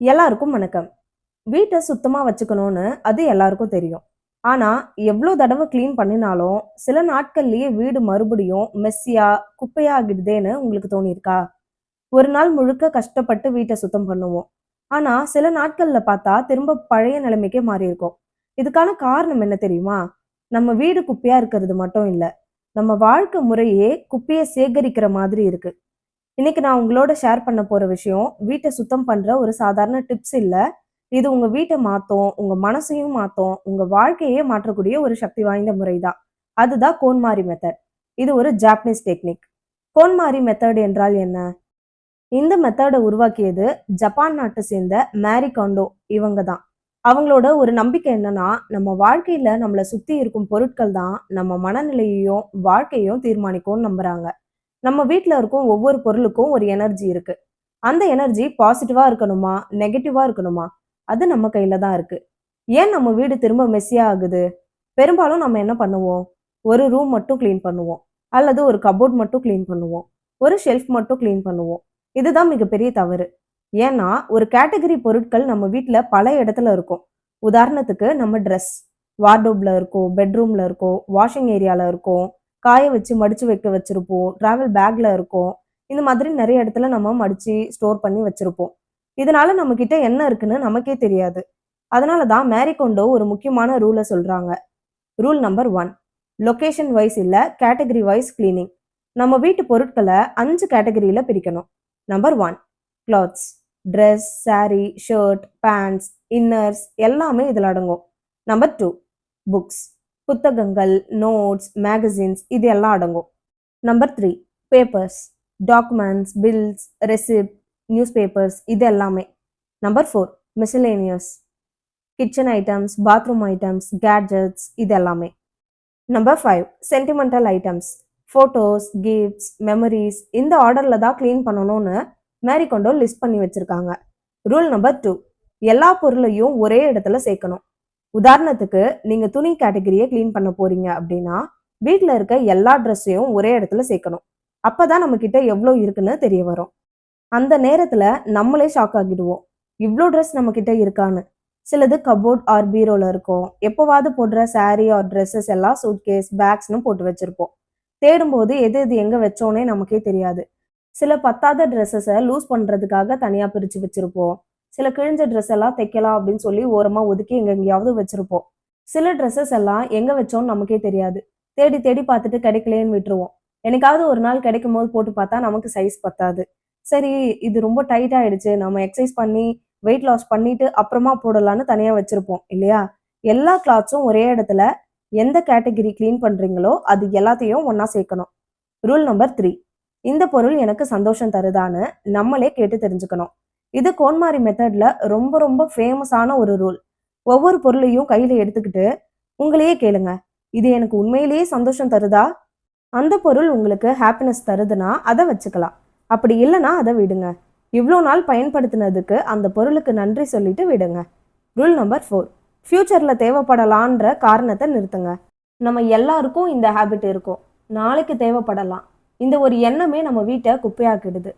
எல்லாருக்கும் வணக்கம். வீட்ட சுத்தமா வச்சுக்கணும்னு அது எல்லாருக்கும் தெரியும். ஆனா, எவ்ளோ தடவ கிளீன் பண்ணினாலும், சில நாட்கள்லயே வீடு மறுபடியும் மெஸ்ஸியா, குப்பையா ஆகிடுதேன்னு உங்களுக்கு தோணியிருக்கா? ஒரு நாள் முழுக்க கஷ்டப்பட்டு வீட்ட சுத்தம் பண்ணுவோம். ஆனா, சில நாட்கள்ல பார்த்தா திரும்ப பழைய நிலைமைக்கே மாறியிருக்கும். இதுக்கான காரணம் என்ன தெரியுமா? நம்ம வீடு குப்பையா இருக்கிறது மட்டும் இல்ல. நம்ம வாழ்க்கை முறையே குப்பைய சேகரிக்கிற மாதிரி இருக்கு. இன்னைக்கு நான் உங்களோட ஷேர் பண்ண போற விஷயம், வீட்ட சுத்தம் பண்ற ஒரு சாதாரண டிப்ஸ் இல்ல. இது உங்க வீட்ட மாத்தும், உங்க மனசையும் மாத்தும், உங்க வாழ்க்கையே மாற்றக்கூடிய ஒரு சக்தி வாய்ந்த முறை தான். அதுதான் கோன்மாரி மெத்தட். இது ஒரு ஜாப்பனீஸ் டெக்னிக். கோன்மாரி மெத்தட் என்றால் என்ன? இந்த மெத்தட உருவாக்கியது ஜப்பான் நாட்ட சேர்ந்த மேரி காண்டோ இவங்க தான். அவங்களோட ஒரு நம்பிக்கை என்னன்னா, நம்ம வாழ்க்கையில நம்மள சுத்தி இருக்கும் பொருட்கள் தான் நம்ம மனநிலையையும், வாழ்க்கையையும் தீர்மானிக்கும்னு நம்புறாங்க. நம்ம வீட்ல இருக்கும் ஒவ்வொரு பொருளுக்கும் ஒரு எனர்ஜி இருக்கு. அந்த எனர்ஜி பாசிட்டிவா இருக்கணுமா? நெகட்டிவா இருக்கணுமா? அது நம்ம கையில தான் இருக்கு. ஏன் நம்ம வீடு திரும்ப மெஸ்ஸியா ஆகுது? பெரும்பாலும் நம்ம என்ன பண்ணுவோம்? ஒரு ரூம் மட்டும் கிளீன் பண்ணுவோம். அல்லது ஒரு கப்போர்ட் மட்டும் கிளீன் பண்ணுவோம். ஒரு ஷெல்ஃப் மட்டும் கிளீன் பண்ணுவோம். இதுதான் மிகப்பெரிய தவறு. ஏன்னா, ஒரு கேட்டகரி பொருட்கள் நம்ம வீட்ல பல இடத்துல இருக்கும். உதாரணத்துக்கு நம்ம ட்ரெஸ் வார்ட்ரோப்ல இருக்கும், பெட்ரூம்ல இருக்கும், வாஷிங் ஏரியால இருக்கும், காய வச்சு மடிச்சு வைக்க வச்சிருப்போம், டிராவல் பேக்ல இருக்கும். இந்த மாதிரி நெறைய இடத்துல நம்ம மடிச்சு ஸ்டோர் பண்ணி வச்சிருப்போம். இதனால நம்ம கிட்ட என்ன இருக்குன்னு நமக்கே தெரியாது. அதனால தான் மேரி கொண்டோ ஒரு முக்கியமான ரூல சொல்றாங்க. ரூல் நம்பர் 1 லொகேஷன் வைஸ் இல்ல, கேட்டகரி வைஸ் கிளீனிங். நம்ம வீட்டு பொருட்கள 5 கேட்டகரியில பிரிக்கணும். Number 1 clothes, dress, sari, shirt, pants, inners எல்லாமே இதுல அடங்கும். நம்பர் 2 புக்ஸ், புத்தகங்கள், நோட்ஸ், மேகசின்ஸ் இது எல்லாம் அடங்கும். Number 3 papers, documents, bills, receipt, newspapers இது எல்லாமே. Number 4 miscellaneous, kitchen items, bathroom items, gadgets இது எல்லாமே. Number 5 sentimental items, photos, gifts, memories இந்த ஆர்டர்ல தான் க்ளீன் பண்ணணும்னு மேரி கொண்டோ லிஸ்ட் பண்ணி வச்சிருக்காங்க. ரூல் நம்பர் 2 எல்லா பொருளையும் ஒரே இடத்துல சேர்க்கணும். உதாரணத்துக்கு நீங்க துணி கேட்டகரியை க்ளீன் பண்ண போறீங்க அப்படின்னா, வீட்ல இருக்க எல்லா ட்ரெஸ்ஸையும் ஒரே இடத்துல சேர்க்கணும். அப்பதான் நம்ம கிட்ட எவ்வளோ இருக்குன்னு தெரிய வரும். அந்த நேரத்துல நம்மளே ஷாக் ஆகிடுவோம். இவ்ளோ ட்ரெஸ் நம்ம கிட்ட இருக்கான்னு. சிலது கபோர்ட் ஆர் பீரோல இருக்கும். எப்பவாவது போடுற சாரி ஆர் ட்ரெஸ்ஸஸ் எல்லாம் சூட்கேஸ், பேக்ஸ்னு போட்டு வச்சிருப்போம். தேடும்போது எது எது எங்க வச்சோன்னே நமக்கே தெரியாது. சில பத்தாத ட்ரெஸ்ஸஸ லூஸ் பண்றதுக்காக தனியா பிரிச்சு வச்சிருப்போம். சில கிழிஞ்ச ட்ரெஸ் எல்லாம் தைக்கலாம் அப்படின்னு சொல்லி ஓரமா ஒதுக்கி எங்கெங்கேயாவது வச்சிருப்போம். சில ட்ரெஸ்ஸஸ் எல்லாம் எங்க வச்சோம்னு நமக்கே தெரியாது. தேடி தேடி பார்த்துட்டு கிடைக்கலையேன்னு விட்டுருவோம். என்னைக்காவது ஒரு நாள் கிடைக்கும்போது போட்டு பார்த்தா நமக்கு சைஸ் பத்தாது. சரி, இது ரொம்ப டைட் ஆயிடுச்சு. நம்ம எக்சர்சைஸ் பண்ணி வெயிட் லாஸ் பண்ணிட்டு அப்புறமா போடலான்னு தனியா வச்சிருப்போம் இல்லையா? எல்லா கிளாத்ஸும் ஒரே இடத்துல எந்த கேட்டகரி கிளீன் பண்றீங்களோ அது எல்லாத்தையும் ஒண்ணா சேர்க்கணும். ரூல் நம்பர் 3 இந்த பொருள் எனக்கு சந்தோஷம் தருதான்னு நம்மளே கேட்டு தெரிஞ்சுக்கணும். இது கோன்மாரி மெத்தட்ல ரொம்ப ரொம்ப ஃபேமஸான ஒரு ரூல். ஒவ்வொரு பொருளையும் கையில எடுத்துக்கிட்டு உங்களையே கேளுங்க. இது எனக்கு உண்மையிலேயே சந்தோஷம் தருதா? அந்த பொருள் உங்களுக்கு ஹாப்பினஸ் தருதுன்னா அத வச்சுக்கலாம். அப்படி இல்லன்னா அத விடுங்க. இவ்ளோ நாள் பயன்படுத்தினதுக்கு அந்த பொருளுக்கு நன்றி சொல்லிட்டு விடுங்க. ரூல் நம்பர் 4 ஃபியூச்சர்ல தேவைப்படலான்ற காரணத்த நிறுத்துங்க. நம்ம எல்லாருக்கும் இந்த ஹேபிட் இருக்கும். நாளைக்கு தேவைப்படலாம். இந்த ஒரு எண்ணமே நம்ம வீட்ட குப்பையாக்கிடுது.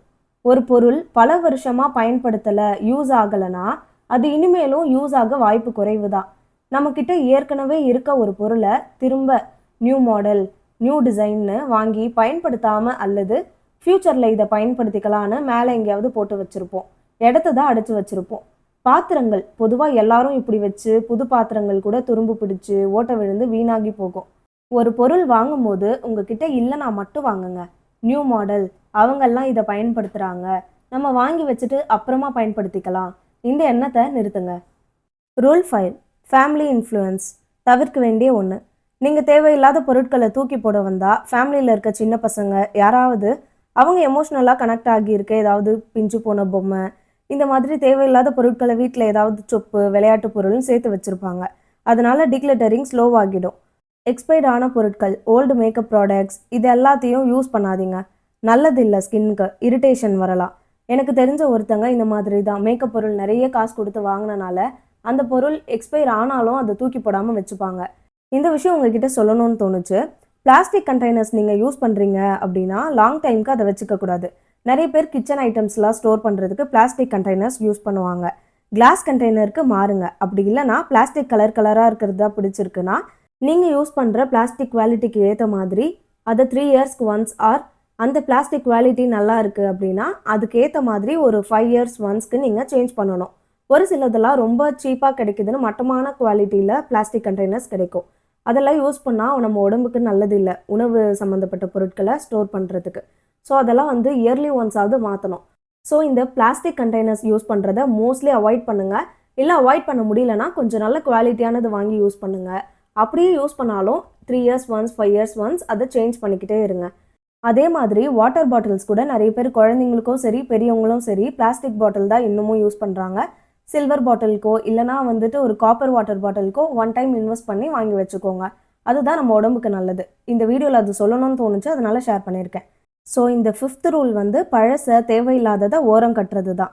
ஒரு பொருள் பல வருஷமா பயன்படுத்தல, யூஸ் ஆகலனா, அது இனிமேலும் யூஸ் ஆக வாய்ப்பு குறைவு தான். நம்மகிட்ட ஏற்கனவே இருக்க ஒரு பொருள திரும்ப நியூ மாடல், நியூ டிசைன்னு வாங்கி பயன்படுத்தாம அல்லது ஃபியூச்சர்ல இத பயன்படுத்திக்கலான்னு மேல எங்கேயாவது போட்டு வச்சிருப்போம். இடத்த தான் அடைச்சு வச்சிருப்போம். பாத்திரங்கள் பொதுவா எல்லாரும் இப்படி வச்சு புது பாத்திரங்கள் கூட துரும்பு பிடிச்சு, ஓட்டை விழுந்து வீணாகி போகும். ஒரு பொருள் வாங்கும்போது உங்ககிட்ட இல்லைனா மட்டும் வாங்குங்க. நியூ மாடல் அவங்கெல்லாம் இதை பயன்படுத்துறாங்க, நம்ம வாங்கி வச்சுட்டு அப்புறமா பயன்படுத்திக்கலாம். இந்த எண்ணத்தை நிறுத்துங்க. ரூல் 5 ஃபேமிலி இன்ஃப்ளூயன்ஸ் தவிர்க்க வேண்டிய ஒன்று. நீங்கள் தேவையில்லாத பொருட்களை தூக்கி போட வந்தா ஃபேமிலியில் இருக்க சின்ன பசங்க யாராவது அவங்க எமோஷ்னலாக கனெக்ட் ஆகியிருக்க ஏதாவது பிஞ்சு போன பொம்மை இந்த மாதிரி தேவையில்லாத பொருட்களை வீட்டில் ஏதாவது சொப்பு விளையாட்டு பொருள்னு சேர்த்து வச்சுருப்பாங்க. அதனால டிக்ளட்டரிங் ஸ்லோவாகிடும். எக்ஸ்பைர்ட் ஆன பொருட்கள், ஓல்டு மேக்கப் ப்ராடக்ட்ஸ் இது எல்லாத்தையும் யூஸ் பண்ணாதீங்க. நல்லது இல்லை, ஸ்கின்னுக்கு இரிட்டேஷன் வரலாம். எனக்கு தெரிஞ்ச ஒருத்தங்க இந்த மாதிரி தான் மேக்கப் பொருள் நிறைய காசு கொடுத்து வாங்கினனால அந்த பொருள் எக்ஸ்பைர் ஆனாலும் அதை தூக்கி போடாமல் வச்சுப்பாங்க. இந்த விஷயம் உங்ககிட்ட சொல்லணும்னு தோணுச்சு. பிளாஸ்டிக் கண்டெய்னர்ஸ் நீங்கள் யூஸ் பண்ணுறீங்க அப்படின்னா லாங் டைமுக்கு அதை வச்சுக்க கூடாது. நிறைய பேர் கிச்சன் ஐட்டம்ஸ்லாம் ஸ்டோர் பண்ணுறதுக்கு பிளாஸ்டிக் கண்டெய்னர்ஸ் யூஸ் பண்ணுவாங்க. கிளாஸ் கண்டெய்னருக்கு மாறுங்க. அப்படி இல்லைன்னா பிளாஸ்டிக் கலர் கலராக இருக்கிறதா பிடிச்சிருக்குன்னா நீங்கள் யூஸ் பண்ணுற பிளாஸ்டிக் குவாலிட்டிக்கு ஏற்ற மாதிரி அதை 3 இயர்ஸ்க்கு ஒன்ஸ் ஆர் அந்த பிளாஸ்டிக் குவாலிட்டி நல்லா இருக்குது அப்படின்னா அதுக்கு ஏற்ற மாதிரி ஒரு 5 இயர்ஸ் ஒன்ஸ்க்கு நீங்கள் சேஞ்ச் பண்ணணும். ஒரு சிலதெல்லாம் ரொம்ப சீப்பாக கிடைக்குதுன்னு மட்டமான குவாலிட்டியில் பிளாஸ்டிக் கண்டெய்னர்ஸ் கிடைக்கும். அதெல்லாம் யூஸ் பண்ணால் நம்ம உடம்புக்கு நல்லது இல்லை, உணவு சம்மந்தப்பட்ட பொருட்களை ஸ்டோர் பண்ணுறதுக்கு. ஸோ அதெல்லாம் வந்து இயர்லி ஒன்ஸாவது மாற்றணும். ஸோ இந்த பிளாஸ்டிக் கண்டெய்னர்ஸ் யூஸ் பண்ணுறதை மோஸ்ட்லி அவாய்ட் பண்ணுங்கள். இல்லை அவாய்ட் பண்ண முடியலன்னா கொஞ்சம் நல்ல குவாலிட்டியானது வாங்கி யூஸ் பண்ணுங்கள். அப்படியே யூஸ் பண்ணாலும் 3 இயர்ஸ் ஒன்ஸ் 5 இயர்ஸ் ஒன்ஸ் அதை சேஞ்ச் பண்ணிக்கிட்டே இருங்க. அதே மாதிரி வாட்டர் பாட்டில்ஸ் கூட நிறைய பேர் குழந்தைங்களுக்கும் சரி பெரியவங்களும் சரி பிளாஸ்டிக் பாட்டில் தான் இன்னமும் யூஸ் பண்ணுறாங்க. சில்வர் பாட்டிலுக்கோ இல்லைனா வந்துட்டு ஒரு காப்பர் வாட்டர் பாட்டிலுக்கோ ஒன் டைம் இன்வெஸ்ட் பண்ணி வாங்கி வச்சுக்கோங்க. அதுதான் நம்ம உடம்புக்கு நல்லது. இந்த வீடியோவில் அது சொல்லணும்னு தோணுச்சு, அதனால ஷேர் பண்ணியிருக்கேன். ஸோ இந்த 5th ரூல் வந்து பழச தேவையில்லாததை ஓரம் கட்டுறது தான்.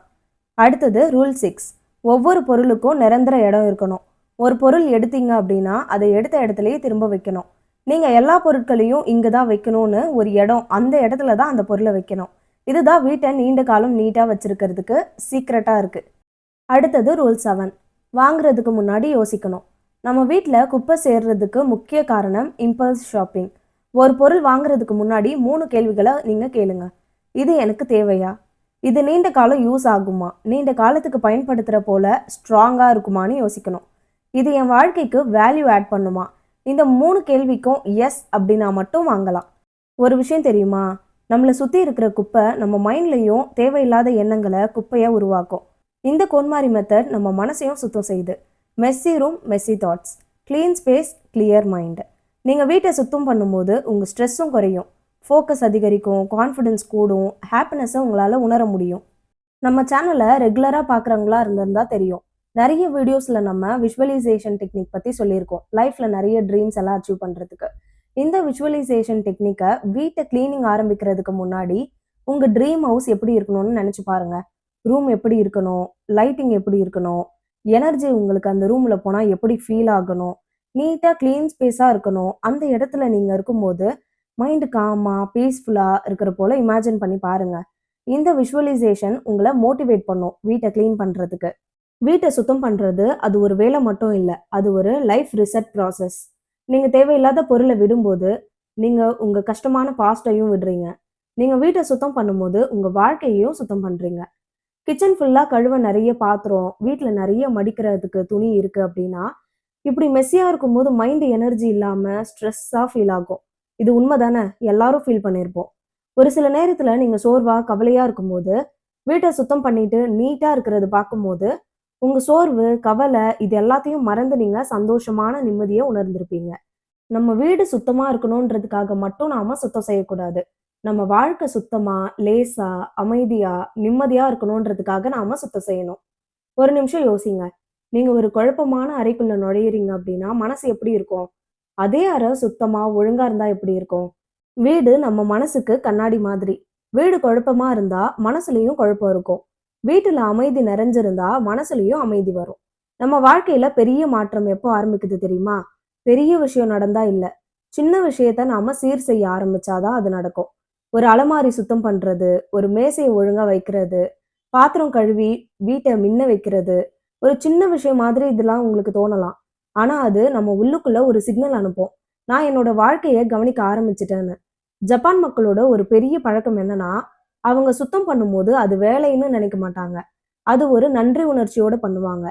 அடுத்தது ரூல் 6, ஒவ்வொரு பொருளுக்கும் நிரந்தர இடம் இருக்கணும். ஒரு பொருள் எடுத்தீங்க அப்படின்னா அதை எடுத்த இடத்துலையே திரும்ப வைக்கணும். நீங்கள் எல்லா பொருட்களையும் இங்கே தான் வைக்கணும்னு ஒரு இடம், அந்த இடத்துல தான் அந்த பொருளை வைக்கணும். இதுதான் வீட்டை நீண்ட காலம் நீட்டாக வச்சுருக்கிறதுக்கு சீக்ரெட்டாக இருக்குது. அடுத்தது ரூல் 7, வாங்குறதுக்கு முன்னாடி யோசிக்கணும். நம்ம வீட்டில் குப்பை சேர்றதுக்கு முக்கிய காரணம் இம்பல்ஸ் ஷாப்பிங். ஒரு பொருள் வாங்குறதுக்கு முன்னாடி 3 கேள்விகளை நீங்கள் கேளுங்க. இது எனக்கு தேவையா? இது நீண்ட காலம் யூஸ் ஆகுமா? நீண்ட காலத்துக்கு பயன்படுத்துகிற போல ஸ்ட்ராங்காக இருக்குமான்னு யோசிக்கணும். இது என் வாழ்க்கைக்கு வேல்யூ ஆட் பண்ணுமா? இந்த 3 கேள்விக்கும் எஸ் அப்படின்னா மட்டும் வாங்கலாம். ஒரு விஷயம் தெரியுமா, நம்மளை சுற்றி இருக்கிற குப்பை நம்ம மைண்ட்லேயும் தேவையில்லாத எண்ணங்களை குப்பையாக உருவாக்கும். இந்த கோன்மாரி மெத்தட் நம்ம மனசையும் சுத்தம் செய்யுது. Messi room Messi thoughts, clean space clear mind. நீங்கள் வீட்டை சுத்தம் பண்ணும்போது உங்கள் ஸ்ட்ரெஸ்ஸும் குறையும், ஃபோக்கஸ் அதிகரிக்கும், கான்ஃபிடென்ஸ் கூடும், ஹாப்பினஸை உங்களால் உணர முடியும். நம்ம சேனலை ரெகுலராக பார்க்குறவங்களா இருந்திருந்தால் தெரியும், நிறைய வீடியோஸில் நம்ம விஷுவலைசேஷன் டெக்னிக் பற்றி சொல்லியிருக்கோம். லைஃப்பில் நிறைய ட்ரீம்ஸ் எல்லாம் அச்சீவ் பண்ணுறதுக்கு இந்த விஷுவலைசேஷன் டெக்னிக்கை வீட்டை க்ளீனிங் ஆரம்பிக்கிறதுக்கு முன்னாடி உங்கள் ட்ரீம் ஹவுஸ் எப்படி இருக்கணும்னு நினச்சி பாருங்கள். ரூம் எப்படி இருக்கணும், லைட்டிங் எப்படி இருக்கணும், எனர்ஜி உங்களுக்கு அந்த ரூமில் போனால் எப்படி ஃபீல் ஆகணும், நீட்டாக க்ளீன் ஸ்பேஸாக இருக்கணும். அந்த இடத்துல நீங்கள் இருக்கும்போது மைண்டு காமாக பீஸ்ஃபுல்லாக இருக்கிற போல் இமேஜின் பண்ணி பாருங்கள். இந்த விஷுவலைசேஷன் உங்களை மோட்டிவேட் பண்ணும் வீட்டை க்ளீன் பண்ணுறதுக்கு. வீட்டை சுத்தம் பண்ணுறது அது ஒரு வேலை மட்டும் இல்லை, அது ஒரு லைஃப் ரிசெட் ப்ராசஸ். நீங்கள் தேவையில்லாத பொருளை விடும்போது நீங்கள் உங்கள் கஷ்டமான பாஸ்ட்டையும் விடுறீங்க. நீங்கள் வீட்டை சுத்தம் பண்ணும்போது உங்கள் வாழ்க்கையையும் சுத்தம் பண்ணுறீங்க. கிச்சன் ஃபுல்லாக கழுவ நிறைய பாத்திரம், வீட்டில் நிறைய மடிக்கிறதுக்கு துணி இருக்குது அப்படின்னா இப்படி மெஸ்ஸியாக இருக்கும்போது மைண்டு எனர்ஜி இல்லாமல் ஸ்ட்ரெஸ்ஸாக ஃபீல் ஆகும். இது உண்மை தானே, எல்லாரும் ஃபீல் பண்ணியிருப்போம். ஒரு சில நேரத்தில் நீங்கள் சோர்வாக கவலையாக இருக்கும்போது வீட்டை சுத்தம் பண்ணிட்டு நீட்டாக இருக்கிறது பார்க்கும்போது உங்கள் சோர்வு கவலை இது எல்லாத்தையும் மறந்து நீங்கள் சந்தோஷமான நிம்மதியை உணர்ந்திருப்பீங்க. நம்ம வீடு சுத்தமாக இருக்கணுன்றதுக்காக மட்டும் நாம் சுத்தம் செய்யக்கூடாது. நம்ம வாழ்க்கை சுத்தமாக லேசாக அமைதியாக நிம்மதியாக இருக்கணுன்றதுக்காக நாம் சுத்தம் செய்யணும். ஒரு நிமிஷம் யோசிங்க. நீங்க ஒரு குழப்பமான அறைக்குள்ள நுழையிறீங்க அப்படின்னா மனசு எப்படி இருக்கும்? அதே அறை சுத்தமா ஒழுங்கா இருந்தா எப்படி இருக்கும்? வீடு நம்ம மனசுக்கு கண்ணாடி மாதிரி. வீடு குழப்பமா இருந்தா மனசுலயும் குழப்பம் இருக்கும். வீட்டுல அமைதி நிறைஞ்சிருந்தா மனசுலயும் அமைதி வரும். நம்ம வாழ்க்கையில பெரிய மாற்றம் எப்போ ஆரம்பிக்குது தெரியுமா? பெரிய விஷயம் நடந்தா இல்ல, சின்ன விஷயத்த நாம சீர் செய்ய ஆரம்பிச்சாதான் அது நடக்கும். ஒரு அலமாரி சுத்தம் பண்றது, ஒரு மேசையை ஒழுங்கா வைக்கிறது, பாத்திரம் கழுவி வீட்டை மின்ன வைக்கிறது, ஒரு சின்ன விஷயம் மாதிரி இதெல்லாம் உங்களுக்கு தோணலாம். ஆனா அது நம்ம உள்ளுக்குள்ள ஒரு சிக்னல் அனுப்பும், நான் என்னோட வாழ்க்கையை கவனிக்க ஆரம்பிச்சிட்டேன்னு. ஜப்பான் மக்களோட ஒரு பெரிய பழக்கம் என்னன்னா, அவங்க சுத்தம் பண்ணும்போது அது வேலைன்னு நினைக்க மாட்டாங்க. அது ஒரு நன்றி உணர்ச்சியோட பண்ணுவாங்க.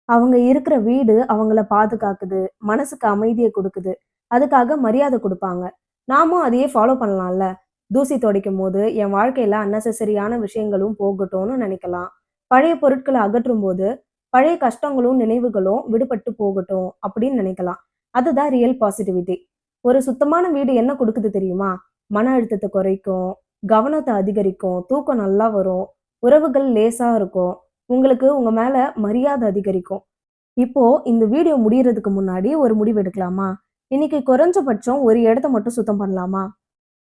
அவங்க இருக்கிற வீடு அவங்கள பாதுகாக்குது, மனசுக்கு அமைதியை கொடுக்குது, அதுக்காக மரியாதை கொடுப்பாங்க. நாமும் அதையே ஃபாலோ பண்ணலாம்ல. தூசி துடைக்கும் போது என் வாழ்க்கையில அன்னெசரியான விஷயங்களும் போகட்டும்னு நினைக்கலாம். பழைய பொருட்களை அகற்றும் போது பழைய கஷ்டங்களும் நினைவுகளும் விடுபட்டு போகட்டும் அப்படின்னு நினைக்கலாம். அதுதான் ரியல் பாசிட்டிவிட்டி. ஒரு சுத்தமான வீடு என்ன கொடுக்குது தெரியுமா? மன அழுத்தத்தை குறைக்கும், கவனத்தை அதிகரிக்கும், தூக்கம் நல்லா வரும், உறவுகள் லேசா இருக்கும், உங்களுக்கு உங்க மேல மரியாதை அதிகரிக்கும். இப்போ இந்த வீடியோ முடியறதுக்கு முன்னாடி ஒரு முடிவு எடுக்கலாமா? இன்னைக்கு குறைஞ்சபட்சம் ஒரு இடத்த மட்டும் சுத்தம் பண்ணலாமா?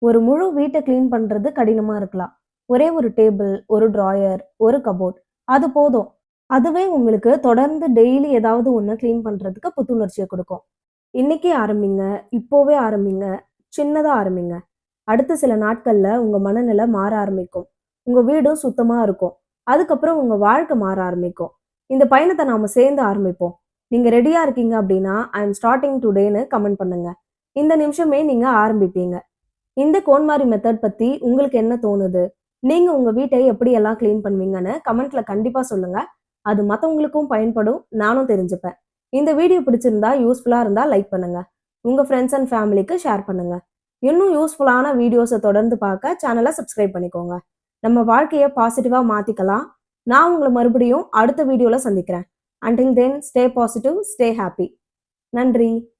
ஒரு முழு வீட்டை கிளீன் பண்றது கடினமா இருக்கலாம். ஒரே ஒரு டேபிள், ஒரு டிராயர், ஒரு கபோர்ட், அது போதும். அதுவே உங்களுக்கு தொடர்ந்து டெய்லி ஏதாவது ஒன்று கிளீன் பண்ணுறதுக்கு புத்துணர்ச்சியை கொடுக்கும். இன்னைக்கே ஆரம்பிங்க, இப்போவே ஆரம்பிங்க, சின்னதாக ஆரம்பிங்க. அடுத்த சில நாட்களில் உங்கள் மனநிலை மாற ஆரம்பிக்கும். உங்கள் வீடும் சுத்தமாக இருக்கும். அதுக்கப்புறம் உங்கள் வாழ்க்கை மாற ஆரம்பிக்கும். இந்த பயணத்தை நாம சேர்ந்து ஆரம்பிப்போம். நீங்க ரெடியா இருக்கீங்க அப்படின்னா, ஐ எம் ஸ்டார்ட்டிங் டுடேன்னு கமெண்ட் பண்ணுங்க. இந்த நிமிஷமே நீங்க ஆரம்பிப்பீங்க. இந்த கோன்மாரி மெத்தட் பத்தி உங்களுக்கு என்ன தோணுது? நீங்க உங்க வீட்டை எப்படியெல்லாம் கிளீன் பண்ணுவீங்கன்னு கமெண்ட்ல கண்டிப்பா சொல்லுங்க. அது மத்தவங்களுக்கும் பயன்படும். நானும் தெரிஞ்சுப்பேன். இந்த வீடியோ பிடிச்சிருந்தா, யூஸ்ஃபுல்லா இருந்தா லைக் பண்ணுங்க. உங்க ஃப்ரெண்ட்ஸ் அண்ட் ஃபேமிலிக்கு ஷேர் பண்ணுங்க. இன்னும் யூஸ்ஃபுல்லான வீடியோஸை தொடர்ந்து பார்க்க சேனலை சப்ஸ்கிரைப் பண்ணிக்கோங்க. நம்ம வாழ்க்கையை பாசிட்டிவா மாத்திக்கலாம். நான் உங்களை மறுபடியும் அடுத்த வீடியோல சந்திக்கிறேன். Until then, stay positive, stay happy. நன்றி.